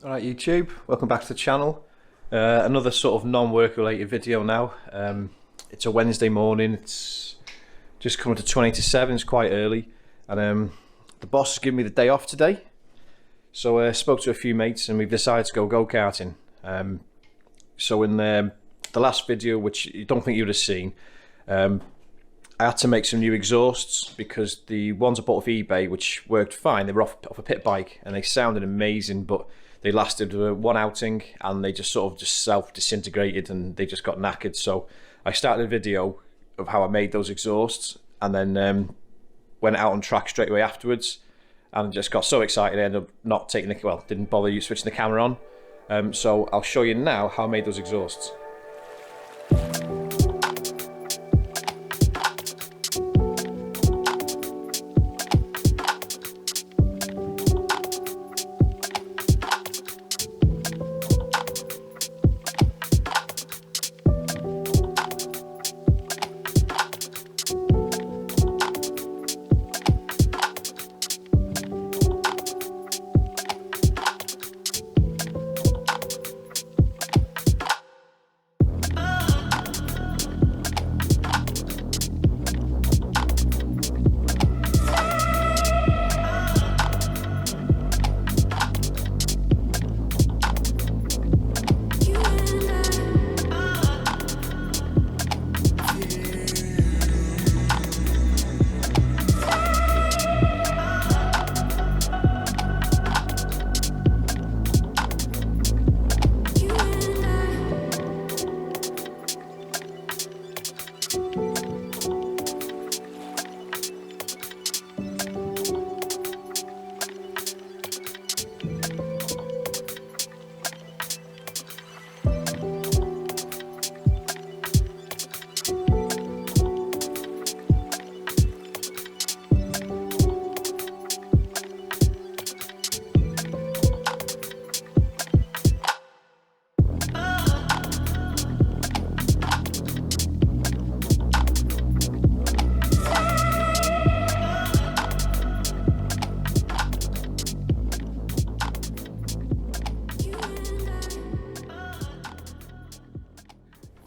Alright YouTube, welcome back to the channel. Another sort of non-work related video now. It's a Wednesday morning, it's just coming to 20 to 7, it's quite early. And the boss has given me the day off today. So I spoke to a few mates and we've decided to go karting. So in the last video, which you don't think you would have seen, I had to make some new exhausts because the ones I bought off eBay, which worked fine, they were off a pit bike and they sounded amazing, but they lasted one outing and they just sort of self-disintegrated and they just got knackered. So I started a video of how I made those exhausts and then went out on track straight away afterwards and just got so excited I ended up not taking didn't bother switching the camera on. So I'll show you now how I made those exhausts.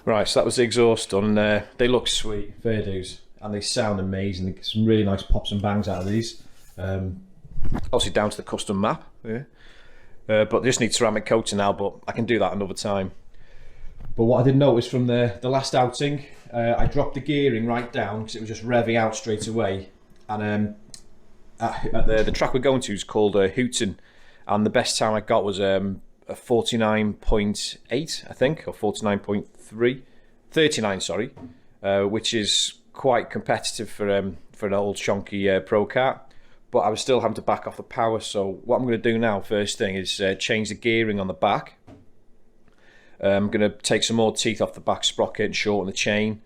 Right, so that was the exhaust done. They look sweet, fair dues, and they sound amazing. They get some really nice pops and bangs out of these. Obviously down to the custom map, yeah. But they just need ceramic coating now, but I can do that another time. But what I did notice from the last outing, I dropped the gearing right down because it was just revving out straight away. And at the track we're going to is called Hooton, and the best time I got was a 49.8, I think, or 39, sorry, which is quite competitive for an old shonky pro kart. But I was still having to back off the power. So what I'm going to do now, first thing, is change the gearing on the back. I'm going to take some more teeth off the back sprocket and shorten the chain,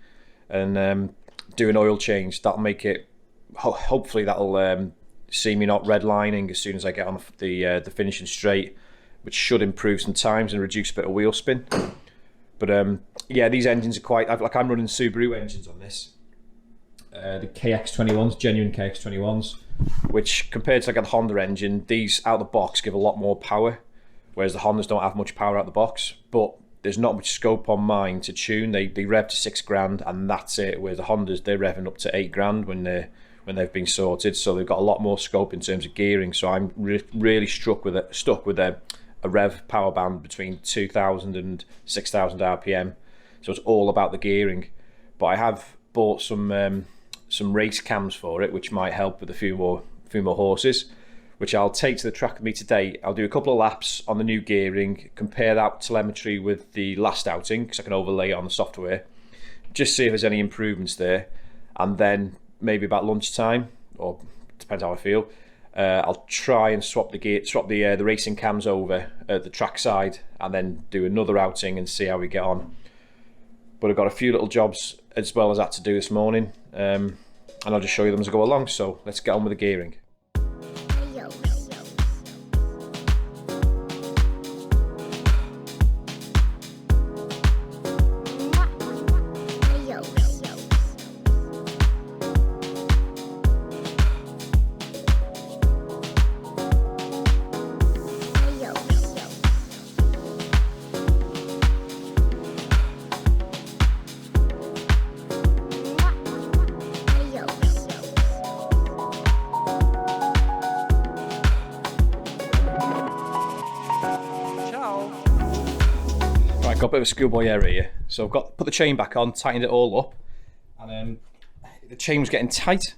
and do an oil change. That'll make it. Hopefully, that'll see me not redlining as soon as I get on the finishing straight, which should improve some times and reduce a bit of wheel spin. But yeah, these engines are quite. I'm running Subaru engines on this. The KX21s, genuine KX21s, which compared to like a Honda engine, these out of the box give a lot more power, whereas the Hondas don't have much power out of the box. But there's not much scope on mine to tune. They rev to 6 grand and that's it. Whereas the Hondas, they're revving up to 8 grand when they've been sorted. So they've got a lot more scope in terms of gearing. So I'm really stuck with a rev power band between 2,000 and 6,000 RPM. So it's all about the gearing. But I have bought some race cams for it, which might help with a few more horses, which I'll take to the track with me today. I'll do a couple of laps on the new gearing, compare that telemetry with the last outing, because I can overlay it on the software, just see if there's any improvements there. And then maybe about lunchtime, or depends how I feel, I'll try and swap the racing cams over at the track side, and then do another outing and see how we get on. But I've got a few little jobs as well as that to do this morning, and I'll just show you them as I go along. So let's get on with the gearing. Right, got a bit of a schoolboy error here. So I've got put the chain back on, tightened it all up, and the chain was getting tight.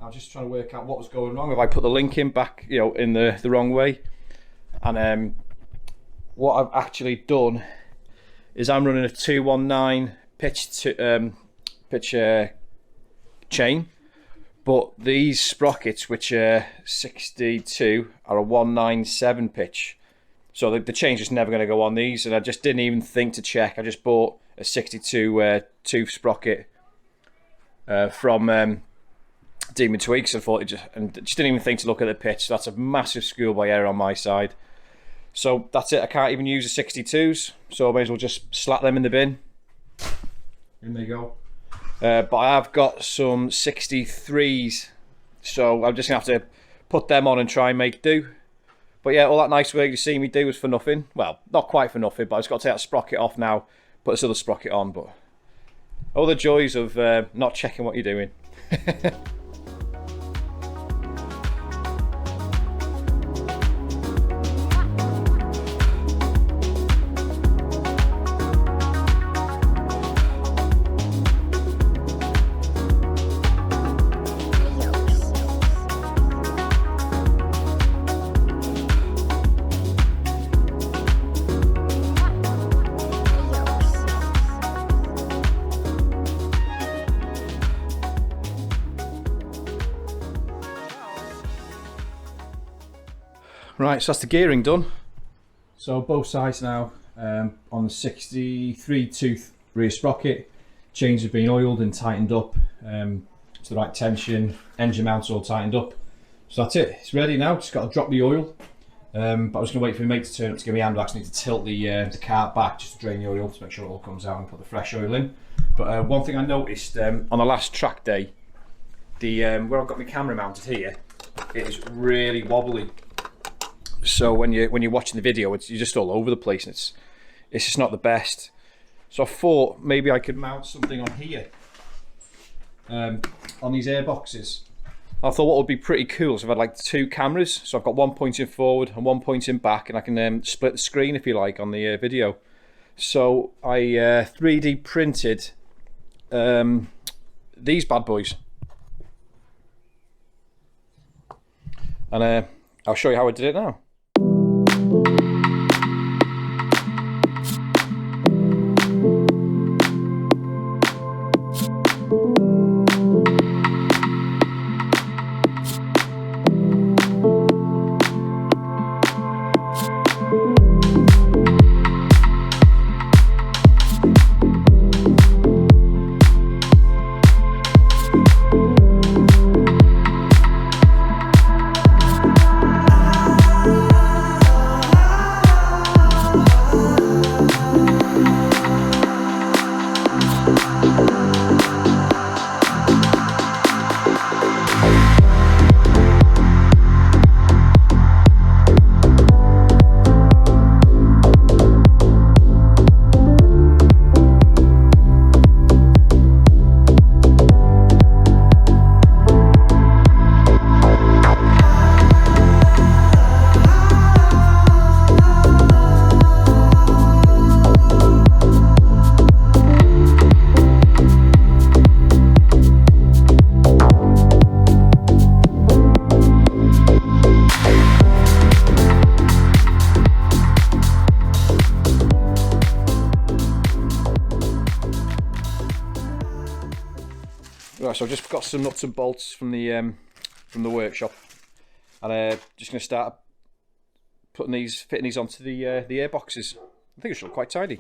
I was just trying to work out what was going wrong. If I put the link in back, you know, in the wrong way, and what I've actually done is I'm running a 219 pitch chain, but these sprockets, which are 62, are a 197 pitch. So the chain's just never going to go on these, and I just didn't even think to check. I just bought a 62 tooth sprocket from Demon Tweaks, and thought just didn't even think to look at the pitch. So that's a massive schoolboy error on my side. So that's it. I can't even use the 62s, so I may as well just slap them in the bin. In they go. But I have got some 63s, so I'm just gonna have to put them on and try and make do. But yeah, all that nice work you see me do was for nothing. Well, not quite for nothing, but I've just got to take that sprocket off now, put this other sprocket on. But all the joys of not checking what you're doing. Right, so that's the gearing done. So both sides now on the 63 tooth rear sprocket. Chains have been oiled and tightened up to the right tension. Engine mounts all tightened up. So that's it. It's ready now. Just got to drop the oil. But I was going to wait for my mate to turn up to give me a hand. I actually need to tilt the cart back just to drain the oil to make sure it all comes out and put the fresh oil in. But one thing I noticed on the last track day, the where I've got my camera mounted here, it is really wobbly. So when you're watching the video, you're just all over the place, and it's just not the best. So I thought maybe I could mount something on here, on these air boxes. I thought what would be pretty cool is if I had like two cameras. So I've got one pointing forward and one pointing back, and I can split the screen if you like on the video. So I 3D printed these bad boys, and I'll show you how I did it now. Right, so I've just got some nuts and bolts from the workshop, and just going to start fitting these onto the air boxes. I think it should look quite tidy.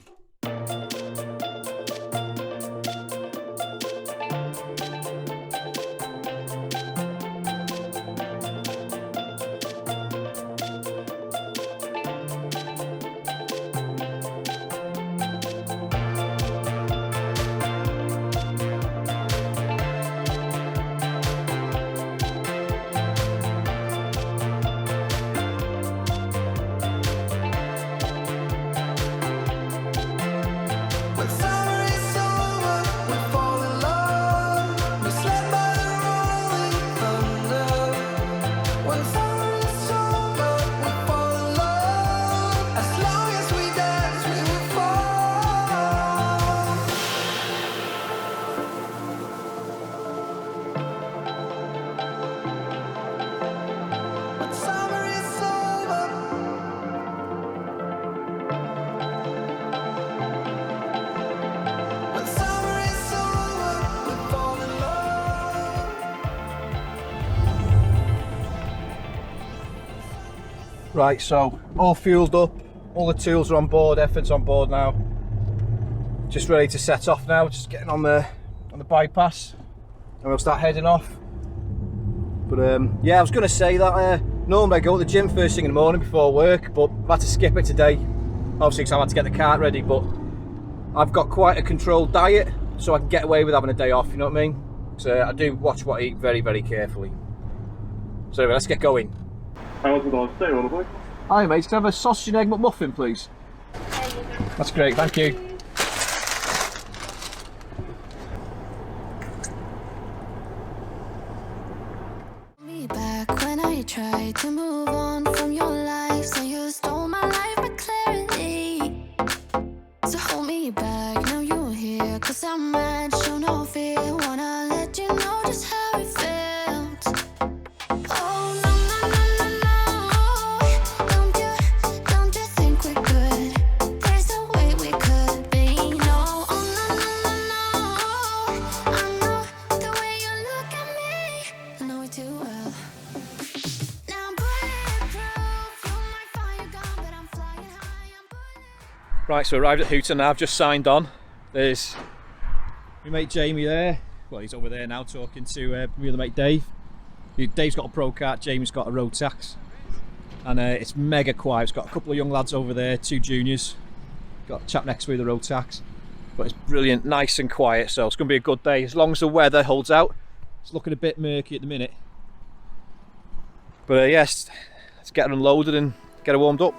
Right, so all fueled up, all the tools are on board, everything's on board now. Just ready to set off now, just getting on the bypass, and we'll start heading off. But yeah, I was going to say that normally I go to the gym first thing in the morning before work, but I've had to skip it today, obviously because I had to get the kart ready. But I've got quite a controlled diet, so I can get away with having a day off, you know what I mean? So I do watch what I eat very, very carefully. So anyway, let's get going. Hi mate, can I have a sausage and egg McMuffin please? That's great, thank you. Back when I tried to move on from your life, so you stole my life with clarity. So hold me back, now you're here, 'cause I'm mad, show no fear. Wanna let you know just how it felt. Oh no, no, no, no, no. Don't you think we could? There's no way we could be. No, oh no, no, no, no. I know the way you look at me, I know it too well. Right, so we arrived at Hooton now. I've just signed on. There's my mate Jamie there. Well, he's over there now talking to my other mate Dave. Dave's got a pro kart, Jamie's got a road tax. And it's mega quiet. It's got a couple of young lads over there, 2 juniors. Got a chap next to me with the road tax. But it's brilliant, nice and quiet, so it's going to be a good day as long as the weather holds out. It's looking a bit murky at the minute. But yes, let's get her unloaded and get her warmed up.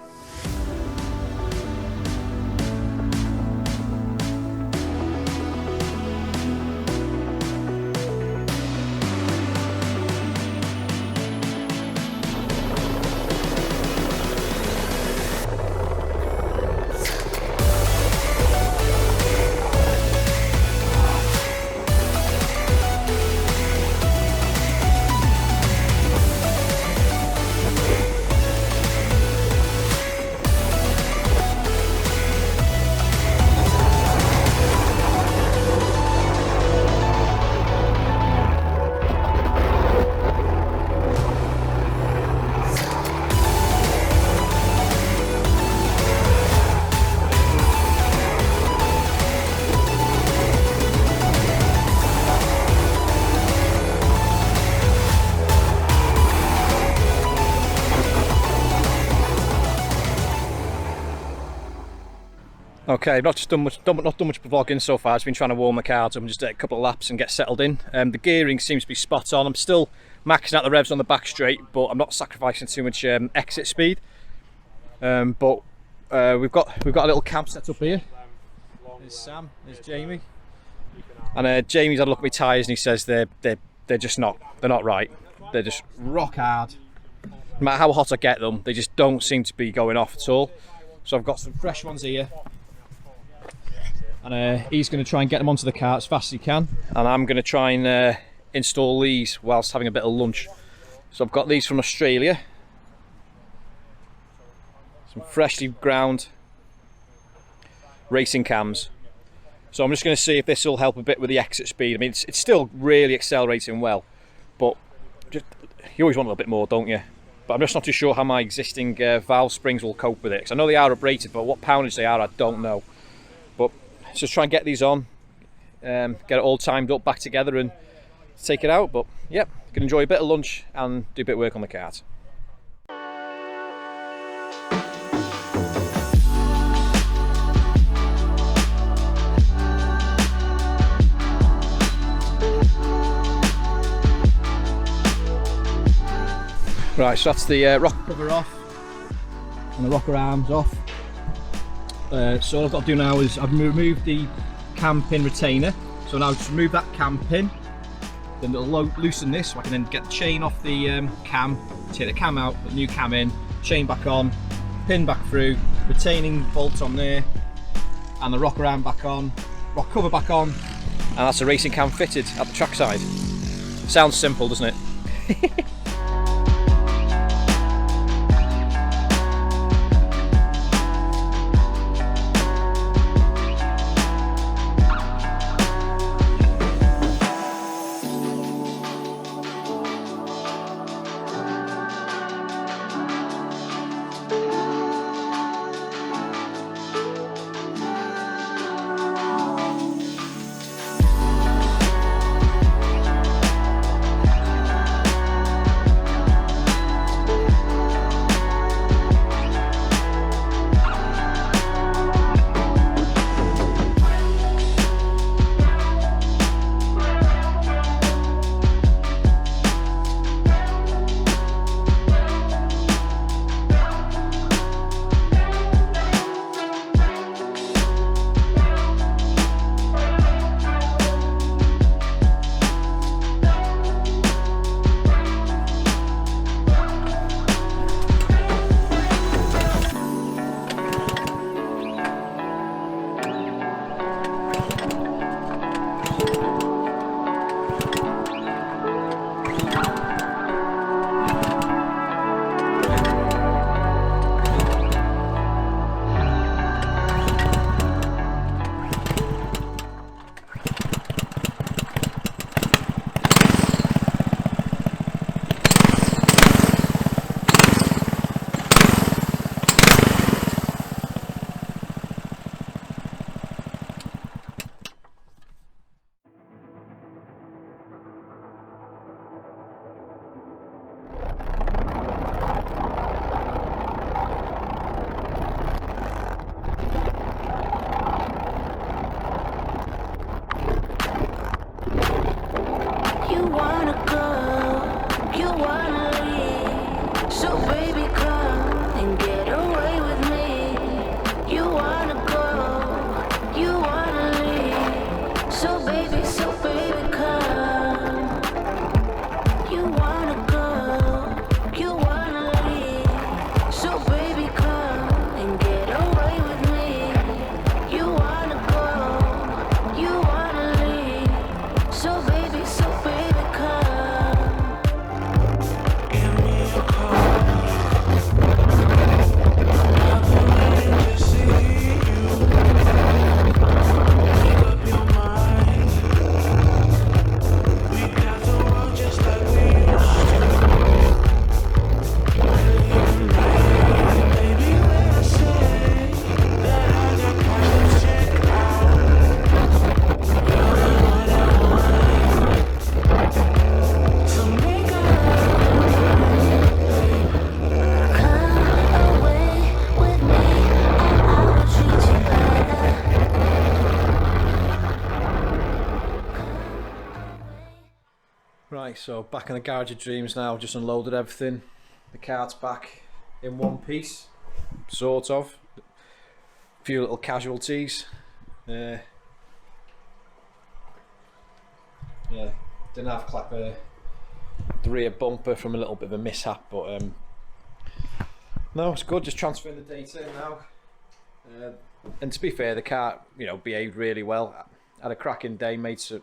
Okay, I've not done much vlogging so far. I've been trying to warm the car up and just do a couple of laps and get settled in. The gearing seems to be spot on. I'm still maxing out the revs on the back straight, but I'm not sacrificing too much exit speed. We've got a little camp set up here. There's Sam, there's Jamie, and Jamie's had a look at my tyres and he says they're just not right. They're just rock hard. No matter how hot I get them, they just don't seem to be going off at all. So I've got some fresh ones here. And he's going to try and get them onto the car as fast as he can, and I'm going to try and install these whilst having a bit of lunch. So I've got these from Australia, some freshly ground racing cams. So I'm just going to see if this will help a bit with the exit speed. I mean, it's still really accelerating well, but you always want a little bit more, don't you? But I'm just not too sure how my existing valve springs will cope with it, because I know they are uprated, but what poundage they are I don't know. But let's just try and get these on, get it all timed up back together and take it out. But yep, can enjoy a bit of lunch and do a bit of work on the kart. Right, so that's the rocker cover off and the rocker arms off. So all I've got to do now is I've removed the cam pin retainer. So now just remove that cam pin, then it'll loosen this so I can then get the chain off the cam, take the cam out, put the new cam in, chain back on, pin back through, retaining bolt on there, and the rocker arm back on, rock cover back on, and that's a racing cam fitted at the trackside. Sounds simple, doesn't it? Right, so back in the garage of dreams now, just unloaded everything. The cart's back in one piece, sort of. A few little casualties. Yeah, didn't have the rear bumper from a little bit of a mishap, but no, it's good. Just transferring the data in now. And to be fair, the car, you know, behaved really well. Had a cracking day, made some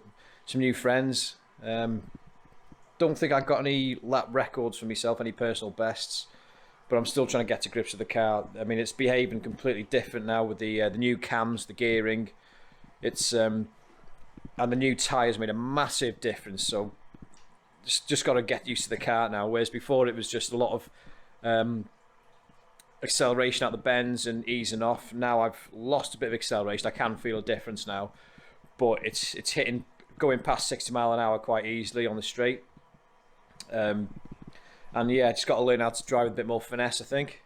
new friends. Don't think I got any lap records for myself, any personal bests, but I'm still trying to get to grips with the car. I mean, it's behaving completely different now with the new cams, the gearing. It's and the new tyres made a massive difference. So just got to get used to the car now. Whereas before it was just a lot of acceleration out the bends and easing off. Now I've lost a bit of acceleration. I can feel a difference now, but it's hitting, going past 60 mile an hour quite easily on the straight. And yeah, just got to learn how to drive with a bit more finesse, I think.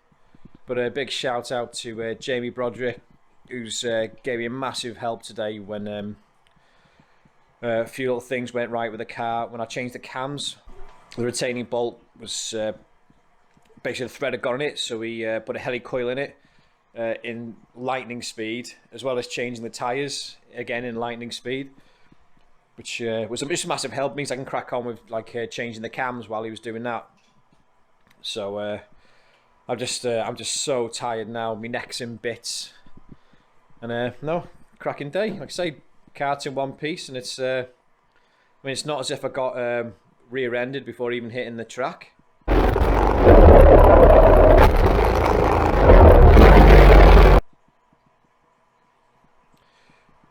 But a big shout out to Jamie Broderick, who's gave me a massive help today when a few little things went right with the car. When I changed the cams, the retaining bolt was basically the thread had got on it, so we put a helicoil in it in lightning speed, as well as changing the tyres again in lightning speed, which was just a massive help. Means I can crack on with like changing the cams while he was doing that. So I'm just so tired now. My neck's in bits, and no, cracking day. Like I say, cart's in one piece, and it's I mean, it's not as if I got rear-ended before even hitting the track.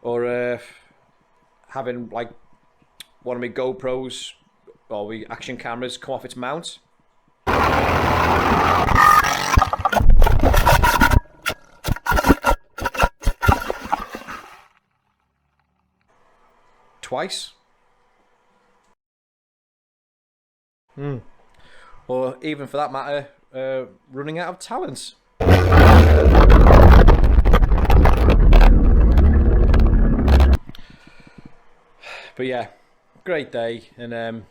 Or having like one of my GoPros or the action cameras come off its mount. Twice. Or even for that matter, running out of talents. But yeah, great day, and I'm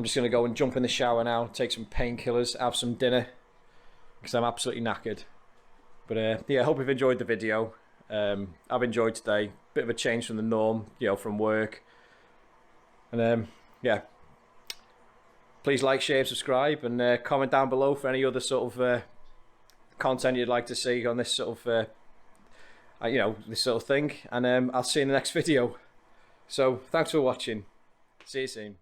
just going to go and jump in the shower now, take some painkillers, have some dinner, because I'm absolutely knackered. But yeah, I hope you've enjoyed the video. I've enjoyed today, bit of a change from the norm, you know, from work. And yeah, please like, share, subscribe, and comment down below for any other sort of content you'd like to see on this sort of, you know, this sort of thing. And I'll see you in the next video. So thanks for watching. See you soon.